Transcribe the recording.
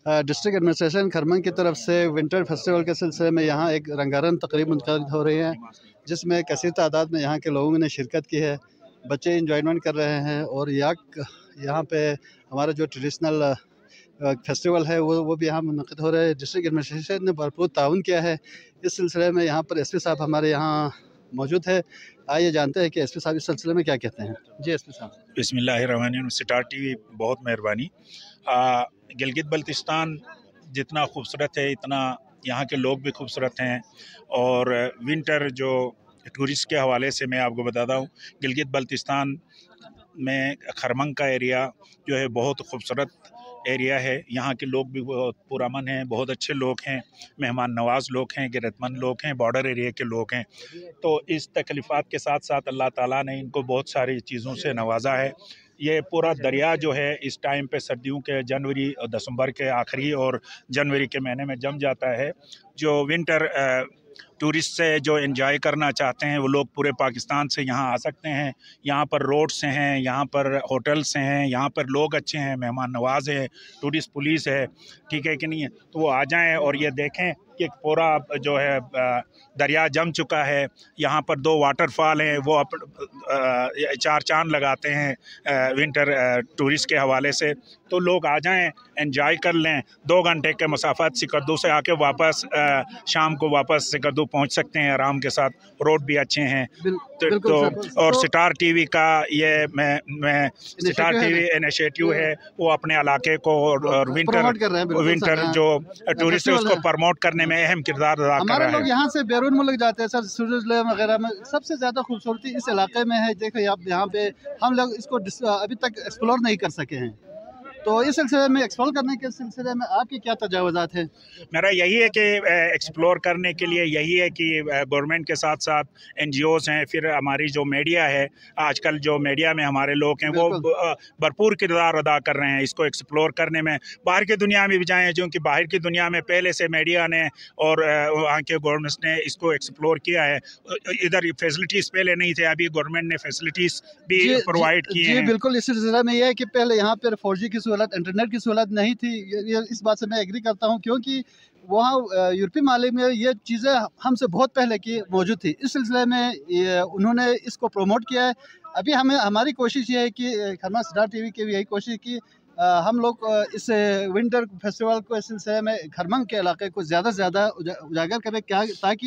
District administration Kharmang की तरफ से विंटर फेस्टिवल के सिलसिले में यहाँ एक रंगारंग तकरीब मुनक़िद हो रही है, जिसमें कसीर तादाद में यहाँ के लोगों ने शिरकत की है। बच्चे इंजॉयमेंट कर रहे हैं और यहाँ पे हमारा जो ट्रेडिशनल फेस्टिवल है वो भी यहाँ मुनक़िद हो रहा है। डिस्ट्रिक्ट एडमिनिस्ट्रेशन ने भरपूर ताउन किया है इस सिलसिले में। यहाँ पर एसपी साहब हमारे यहाँ मौजूद है। आइए जानते हैं कि एसपी साहब इस सिलसिले में क्या कहते हैं। जी एसपी साहब। बिस्मिल्लाहिर्रहमानिर्रहीम। स्टार टीवी बहुत मेहरबानी। गिलगित बल्तिस्तान जितना खूबसूरत है, इतना यहाँ के लोग भी खूबसूरत हैं। और विंटर जो टूरिस्ट के हवाले से मैं आपको बताता हूँ, गिलगित बल्तिस्तान में खरमंग का एरिया जो है बहुत खूबसूरत एरिया है। यहाँ के लोग भी बहुत पुरअमन हैं, बहुत अच्छे लोग हैं, मेहमान नवाज लोग हैं, ग़ैरतमंद लोग हैं, बॉर्डर एरिया के लोग हैं। तो इस तकलीफ़ात के साथ साथ अल्लाह ताला ने इनको बहुत सारी चीज़ों से नवाजा है। ये पूरा दरिया जो है इस टाइम पे सर्दियों के जनवरी और दिसंबर के आखिरी और जनवरी के महीने में जम जाता है। जो विंटर टूरिस्ट से जो एंजॉय करना चाहते हैं वो लोग पूरे पाकिस्तान से यहाँ आ सकते हैं। यहाँ पर रोड्स हैं, यहाँ पर होटल्स हैं, यहाँ पर लोग अच्छे हैं, मेहमान नवाज है, टूरिस्ट पुलिस है, ठीक है कि नहीं है। तो वो आ जाएं और ये देखें कि पूरा जो है दरिया जम चुका है। यहाँ पर 2 वाटरफॉल हैं, वो चार चांद लगाते हैं विंटर टूरिस्ट के हवाले से। तो लोग आ जाएं, एंजॉय कर लें। 2 घंटे के मसाफत सिकरदू से आके वापस शाम को वापस सिकरदू पहुँच सकते हैं आराम के साथ। रोड भी अच्छे हैं। तो और स्टार टीवी का ये मैं स्टार टीवी इनिशिएटिव है, वो अपने इलाके को और विंटर जो टूरिस्ट है उसको प्रमोट करने में अहम किरदार अदा कर रहा है। हमारे लोग यहाँ से बैरून मुल्क जाते हैं सर, स्विट्जरलैंड वगैरह में। सबसे ज़्यादा खूबसूरती इस इलाके में है। देखो आप यहाँ पे हम लोग इसको अभी तक एक्सप्लोर नहीं कर सके हैं। तो इस सिलसिले में एक्सप्लोर करने के सिलसिले में आपकी क्या तजावुज़ात हैं? मेरा यही है कि एक्सप्लोर करने के लिए यही है कि गवर्नमेंट के साथ साथ NGOs हैं, फिर हमारी जो मीडिया है, आजकल जो मीडिया में हमारे लोग हैं वो भरपूर किरदार अदा कर रहे हैं इसको एक्सप्लोर करने में। बाहर की दुनिया में भी जाएँ, क्योंकि बाहर की दुनिया में पहले से मीडिया ने और वहाँ के गवर्नमेंट ने इसको एक्सप्लोर किया है। इधर फैसिलिटीज़ पहले नहीं थे, अभी गवर्नमेंट ने फैसिलिटीज़ भी प्रोवाइड की हैं। बिल्कुल, इस सिलसिले में यह है कि पहले यहाँ पर 4G की इंटरनेट की सहूलत नहीं थी। इस बात से मैं एग्री करता हूँ, क्योंकि वहाँ यूरोपीय मालिक में ये चीज़ें हमसे बहुत पहले की मौजूद थी। इस सिलसिले में उन्होंने इसको प्रमोट किया है। अभी हमारी कोशिश ये है कि खरमंग स्टार टीवी की भी यही कोशिश की हम लोग इस विंटर फेस्टिवल को इस सिलसिले में खरमंग के इलाके को ज़्यादा से ज़्यादा उजागर करें, क्या ताकि